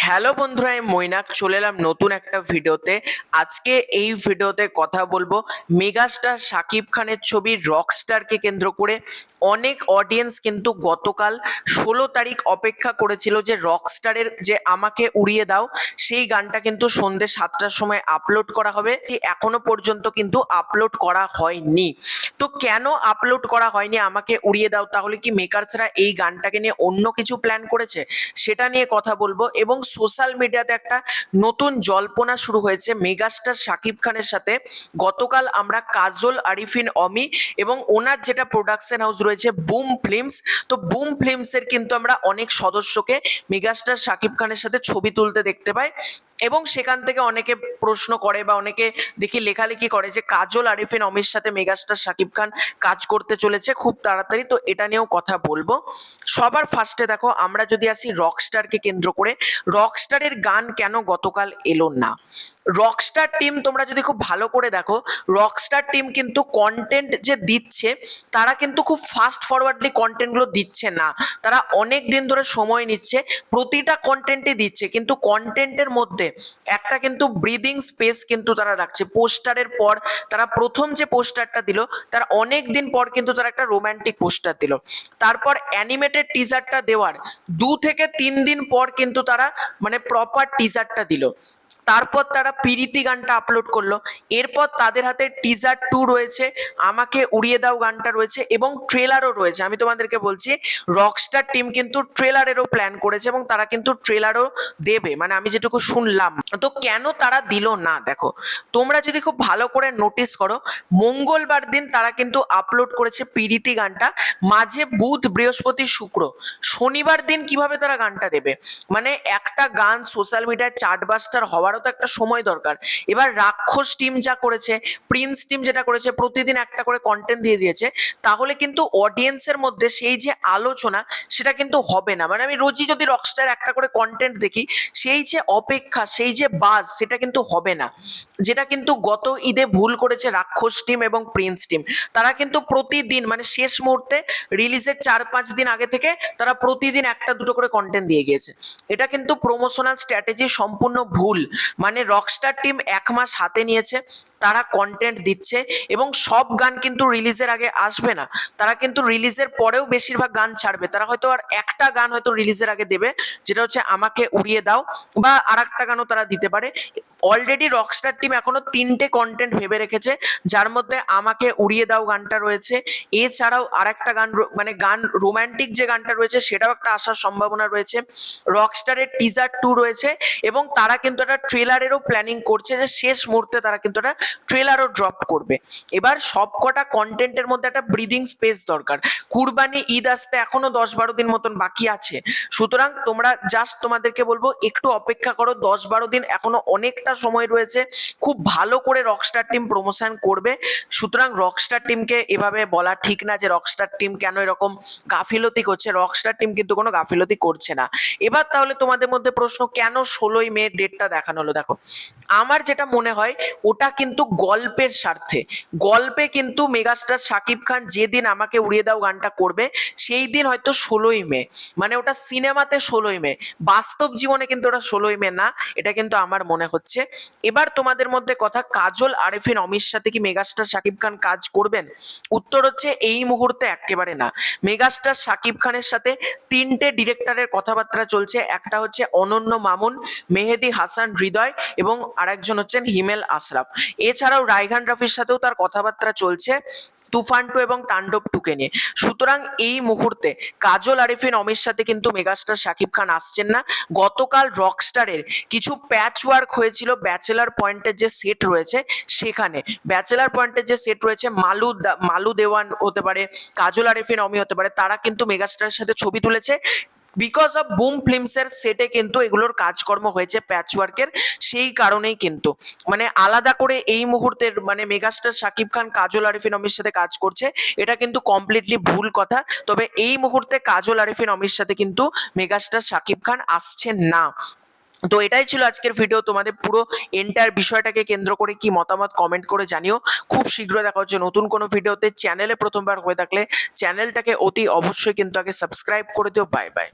Hello বন্ধুরা, আমি মৈনাক চলে এলাম নতুন একটা ভিডিওতে। আজকে এই ভিডিওতে কথা বলবো মেগাস্টার শাকিব খানের ছবি রকস্টারকে কেন্দ্র করে। অনেক অডিয়েন্স কিন্তু গতকাল 16 তারিখ অপেক্ষা করেছিল যে রকস্টারের যে আমাকে উড়িয়ে দাও সেই গানটা কিন্তু সন্ধ্যে 7টার সময় আপলোড করা হবে। এখনো পর্যন্ত কিন্তু আপলোড করা হয়নি। তো কেন আপলোড করা হয়নি আমাকে উড়িয়ে দাও? তাহলে কি মেকার্সরা এই গানটাকে নিয়ে অন্য কিছু প্ল্যান করেছে? সেটা নিয়ে কথা বলবো। এবং সোশ্যাল মিডিয়াতে একটা নতুন জল্পনা শুরু হয়েছে মেগাস্টার শাকিব খানের সাথে। গতকাল আমরা কাজল আরিফিন অমি এবং ওনার যেটা প্রোডাকশন হাউস রয়েছে বুম ফিল্মস, তো বুম ফিল্মসের কিন্তু আমরা অনেক সদস্যকে মেগাস্টার শাকিব খানের সাথে ছবি তুলতে দেখতে পাই। এবং সেখান থেকে অনেকে প্রশ্ন করে বা অনেকে দেখি লেখালেখি করে যে কাজল আরিফিন অমির সাথে মেগাস্টার শাকিব খান কাজ করতে চলেছে খুব তাড়াতাড়ি। তো এটা নিয়েও কথা বলবো। সবার ফার্স্টে দেখো, আমরা যদি আসি রকস্টারকে কেন্দ্র করে, রকস্টারের গান কেন গতকাল এলো না? রকস্টার টিম তোমরা যদি খুব ভালো করে দেখো, রকস্টার টিম কিন্তু কন্টেন্ট যে দিচ্ছে তারা কিন্তু খুব ফাস্ট ফরওয়ার্ডলি কন্টেন্টগুলো দিচ্ছে না। তারা অনেক দিন ধরে সময় নিচ্ছে, প্রতিটা কন্টেন্টই দিচ্ছে, কিন্তু কন্টেন্টের মধ্যে একটা কিন্তু ব্রিদিং স্পেস কিন্তু তারা রাখছে। পোস্টারের পর তারা প্রথম যে পোস্টারটা দিল তার অনেক দিন পর কিন্তু তারা একটা রোমান্টিক পোস্টার দিল। তারপর অ্যানিমেটেড টিজারটা দেওয়ার 2 থেকে 3 দিন পর কিন্তু তারা মানে প্রপার টিজারটা দিল। তারপর তারা পিরিতি গানটা আপলোড করলো। এরপর তাদের হাতে টিজার 2 রয়েছে, আমাকে উড়িয়ে দাও গানটা রয়েছে এবং ট্রেলারও রয়েছে। আমি তোমাদেরকে বলছি রকস্টার টিম কিন্তু ট্রেলারেরও প্ল্যান করেছে এবং তারা কিন্তু ট্রেলারও দেবে, মানে আমি যেটুকু শুনলাম। তো কেন তারা দিল না? দেখো, তোমরা যদি খুব ভালো করে নোটিস করো, মঙ্গলবার দিন তারা কিন্তু আপলোড করেছে পিরিতি গানটা, মাঝে বুধ বৃহস্পতি শুক্র, শনিবার দিন কিভাবে তারা গানটা দেবে? মানে একটা গান সোশ্যাল মিডিয়ায় চার্টবাস্টার হওয়ারও তো একটা সময় দরকার। এবার রাক্ষস টিম যা করেছে, প্রিন্স টিম যেটা করেছে, প্রতিদিন একটা করে কন্টেন্ট দিয়ে দিয়েছে, তাহলে কিন্তু অডিয়েন্সের মধ্যে সেই যে আলোচনা সেটা কিন্তু হবে না। মানে আমি রোজই যদি রকস্টার একটা করে কন্টেন্ট দেখি, সেই যে অপেক্ষা, সেই যে বাজ, সেটা কিন্তু হবে না। যেটা কিন্তু গত ঈদে ভুল করেছে রাক্ষস টিম এবং প্রিন্স টিম। তারা কিন্তু প্রতিদিন মানে শেষ মুহূর্তে রিলিজের 4-5 দিন আগে থেকে তারা প্রতিদিন একটা দুটো করে কন্টেন্ট দিয়ে গিয়েছে। এটা কিন্তু প্রমোশনাল স্ট্র্যাটেজি সম্পূর্ণ ভুল। মানে রকস্টার টিম 1 মাস হাতে নিয়েছে, তারা কন্টেন্ট দিচ্ছে এবং সব গান কিন্তু রিলিজের আগে আসবে না। তারা কিন্তু রিলিজের পরেও বেশিরভাগ গান ছাড়বে। তারা হয়তো আর একটা গান হয়তো রিলিজের আগে দেবে, যেটা হচ্ছে আমাকে উড়িয়ে দাও, বা আর একটা গানও তারা দিতে পারে। অলরেডি রকস্টার টিম এখনো 3টে কন্টেন্ট ভেবে রেখেছে, যার মধ্যে আমাকে উড়িয়ে দাও গানটা রয়েছে। এছাড়াও আরেকটা গান মানে গান রোমান্টিক যে গানটা রয়েছে সেটাও একটা আসার সম্ভাবনা রয়েছে। রকস্টারের টিজার 2 রয়েছে এবং তারা কিন্তু একটা ট্রেলারেরও প্ল্যানিং করছে, যে শেষ মুহূর্তে তারা কিন্তু একটা ট্রেলারও ড্রপ করবে। এবার সবকটা কন্টেন্টের মধ্যে একটা ব্রিদিং স্পেস দরকার। কুরবানি ঈদ আসতে এখনো 10-12 দিন মতন বাকি আছে। সুতরাং তোমরা জাস্ট, তোমাদেরকে বলবো একটু অপেক্ষা করো, 10-12 দিন এখনো অনেকটা সময় রয়েছে। খুব ভালো করে রকস্টার টিম প্রমোশন করবে। সুতরাং রকস্টার টিমকে এভাবে বলা ঠিক না যে রকস্টার টিম কেন এরকম গাফিলতি করছে। রকস্টার টিম কিন্তু কোনো গাফিলতি করছে না। এবার তাহলে তোমাদের মধ্যে প্রশ্ন, কেন 16ই মে ডেটটা দেখানো হলো? দেখো, আমার যেটা মনে হয় ওটা কিন্তু গল্পের স্বার্থে। গল্পে কিন্তু মেগাস্টার শাকিব খান যেদিন আমাকে উড়িয়ে দাও গানটা করবে সেই দিন হয়তো 16ই মে, মানে ওটা সিনেমাতে 16ই মে, বাস্তব জীবনে কিন্তু ওটা 16ই মে না। এটা কিন্তু আমার মনে হচ্ছে। এবার তোমাদের মধ্যে কথা, কাজল আরিফিন অমির সাথে কি মেগাস্টার শাকিব খান কাজ করবেন? উত্তর হচ্ছে এই মুহূর্তে একেবারে না। মেগাস্টার শাকিব খানের সাথে 3টে ডিরেক্টরের কথাবার্তা চলছে। একটা হচ্ছে অনন্য মামুন, মেহেদী হাসান হৃদয় এবং আরেকজন হচ্ছেন হিমেল আশরাফ। এছাড়াও রায়হান রাফির সাথেও তার কথাবার্তা চলছে তুফান 2 এবং তাণ্ডব 2কে নিয়ে। সুতরাং এই মুহূর্তে কাজল আরিফিন অমির সাথে কিন্তু মেগাস্টার শাকিব খান আসছেন না। গতকাল রকস্টারের কিছু প্যাচ ওয়ার্ক হয়েছিল ব্যাচেলার পয়েন্টের যে সেট রয়েছে সেখানে। ব্যাচেলার পয়েন্টের যে সেট রয়েছে, মালু দেওয়ান হতে পারে, কাজল আরিফিন অমি হতে পারে, তারা কিন্তু মেগাস্টারের সাথে ছবি তুলেছে। বিকজ অফ বুম ফিল্মসের সেটে কিন্তু এগুলোর কাজকর্ম হয়েছে প্যাচওয়ার্কের, সেই কারণেই কিন্তু মানে আলাদা করে এই মুহূর্তের মানে মেগাস্টার শাকিব খান কাজল আরিফিন অমির সাথে কাজ করছে, এটা কিন্তু কমপ্লিটলি ভুল কথা। তবে এই মুহূর্তে কাজল আরিফিন অমির সাথে কিন্তু মেগাস্টার শাকিব খান আসছেন না। তো এটাই ছিল আজকের ভিডিও। তোমাদের পুরো এন্টায়ার বিষয়টাকে কেন্দ্র করে কি মতামত কমেন্ট করে জানিও। খুব শীঘ্র দেখা হচ্ছে নতুন কোনো ভিডিওতে। চ্যানেলে প্রথমবার হয়ে থাকলে চ্যানেলটাকে অতি অবশ্যই কিন্তু আগে সাবস্ক্রাইব করে দিও। Bye bye.